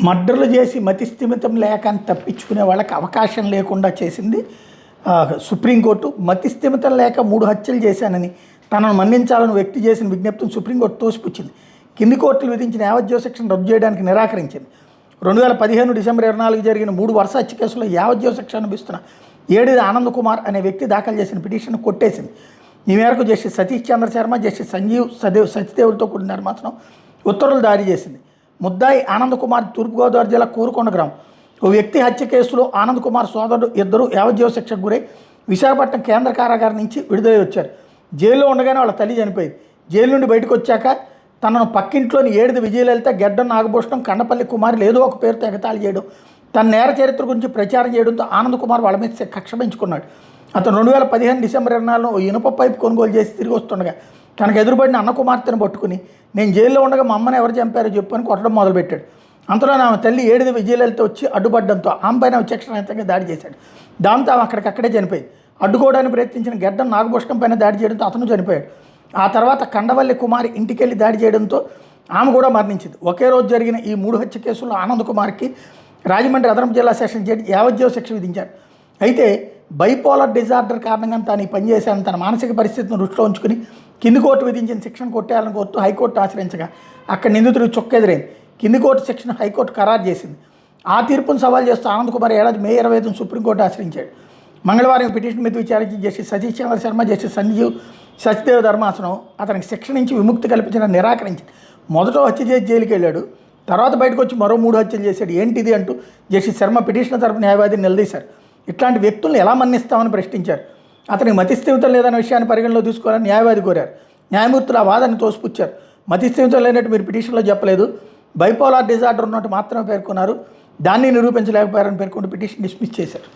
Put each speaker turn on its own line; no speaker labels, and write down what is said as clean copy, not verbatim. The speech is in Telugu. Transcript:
మర్డర్లు చేసి మతిస్థిమితం లేక అని తప్పించుకునే వాళ్ళకి అవకాశం లేకుండా చేసింది సుప్రీంకోర్టు. మతిస్థిమితం లేక 3 హత్యలు చేశానని తనను మన్నించాలని వ్యక్తి చేసిన విజ్ఞప్తిని సుప్రీంకోర్టు తోసిపుచ్చింది. కింది కోర్టులు విధించిన యావజ్జీవ శిక్షను రద్దు చేయడానికి నిరాకరించింది. 2015 డిసెంబర్ 24 జరిగిన 3 వరుస హత్య కేసులో యావజ్జీవ శిక్ష అనుభవిస్తున్న 7 ఆనంద్ కుమార్ అనే వ్యక్తి దాఖలు చేసిన పిటిషన్ కొట్టేసింది. ఈ మేరకు జస్టిస్ సతీష్ చంద్ర శర్మ, జస్టిస్ సంజీవ్ సచిదేవులతో కూడిన ధర్మాసనం ఉత్తర్వులు జారీ చేసింది. ముద్దాయి ఆనంద్ కుమార్ తూర్పుగోదావరి జిల్లా కోరుకొండ గ్రామం. ఓ వ్యక్తి హత్య కేసులో ఆనంద్ కుమార్ సోదరుడు ఇద్దరు యావజ్జీవ శిక్షకు గురై విశాఖపట్నం కేంద్ర కారాగారం నుంచి విడుదలై వచ్చారు. జైల్లో ఉండగానే వాళ్ళ తల్లి చనిపోయింది. జైలు నుండి బయటకు వచ్చాక తనను పక్కింట్లోని 7 విజయలలిత, గెడ్డం నాగభూషణం, కండపల్లి కుమారులు ఏదో ఒక పేరుతో ఎగతాళి చేయడం, తన నేర చరిత్ర గురించి ప్రచారం చేయడంతో ఆనంద్ కుమార్ వాళ్ళ మీద కక్ష పెంచుకున్నాడు. అతను 2015 డిసెంబర్ 24 ఓ ఇనుప పైపు కొనుగోలు చేసి తిరిగి వస్తుండగా తనకు ఎదురుపడిన అన్న కుమార్తెను పట్టుకుని నేను జైల్లో ఉండగా మా అమ్మని ఎవరు చంపారో చెప్పు అని కొట్టడం మొదలుపెట్టాడు. అంతలో ఆమె తల్లి 7 విజయలలిత వచ్చి అడ్డుపడడంతో ఆమె పైన విచక్షణారహితంగా దాడి చేశాడు. దాంతో ఆమె అక్కడికక్కడే చనిపోయింది. అడ్డుకోవడానికి ప్రయత్నించిన గెడ్డం నాగభూషణం పైన దాడి చేయడంతో అతను చనిపోయాడు. ఆ తర్వాత కండవల్లి కుమారి ఇంటికెళ్ళి దాడి చేయడంతో ఆమె కూడా మరణించింది. ఒకే రోజు జరిగిన ఈ 3 హత్య కేసుల్లో ఆనంద్ కుమార్కి రాజమండ్రి అదనపు జిల్లా సెషన్ జడ్జి యావజ్జీవ శిక్ష విధించారు. అయితే బైపోలర్ డిజార్డర్ కారణంగా తాను ఈ పని చేశాను, తన మానసిక పరిస్థితిని దృష్టిలో ఉంచుకుని కింది కోర్టు విధించిన శిక్షను కొట్టేయాలని కోరుతూ హైకోర్టు ఆశ్రయించగా అక్కడ నిందితుడికి చొక్కెదిరైంది. కింది కోర్టు శిక్షను హైకోర్టు ఖరారు చేసింది. ఆ తీర్పును సవాల్ చేస్తూ ఆనంద్ కుమార్ ఏడాది మే 25 సుప్రీంకోర్టు ఆశ్రయించాడు. మంగళవారం పిటిషన్ మీద విచారించి జస్టిస్ సతీష్ చంద్ర శర్మ, జస్టిస్ సంజీవ్ సచిదేవ్ ధర్మాసనం అతనికి శిక్ష నుంచి విముక్తి కల్పించడం నిరాకరించింది. మొదట హత్య చేసి జైలుకి వెళ్ళాడు, తర్వాత బయటకు వచ్చి మరో 3 హత్యలు చేశాడు, ఏంటిది అంటూ జస్టిస్ శర్మ పిటిషన్ తరపు న్యాయవాదిని నిలదీశారు. ఇట్లాంటి వ్యక్తులను ఎలా మన్నిస్తామని ప్రశ్నించారు. అతనికి మతిస్థిమితం లేదన్న విషయాన్ని పరిగణలో తీసుకోవాలని న్యాయవాది కోరారు. న్యాయమూర్తులు ఆ వాదనను తోసిపుచ్చారు. మతిస్థిమితం లేనట్టు మీరు పిటిషన్లో చెప్పలేదు, బైపోలార్ డిజార్డర్ ఉన్నట్టు మాత్రమే పేర్కొన్నారు, దాన్ని నిరూపించలేకపోయారని పేర్కొంటూ పిటిషన్ డిస్మిస్ చేశారు.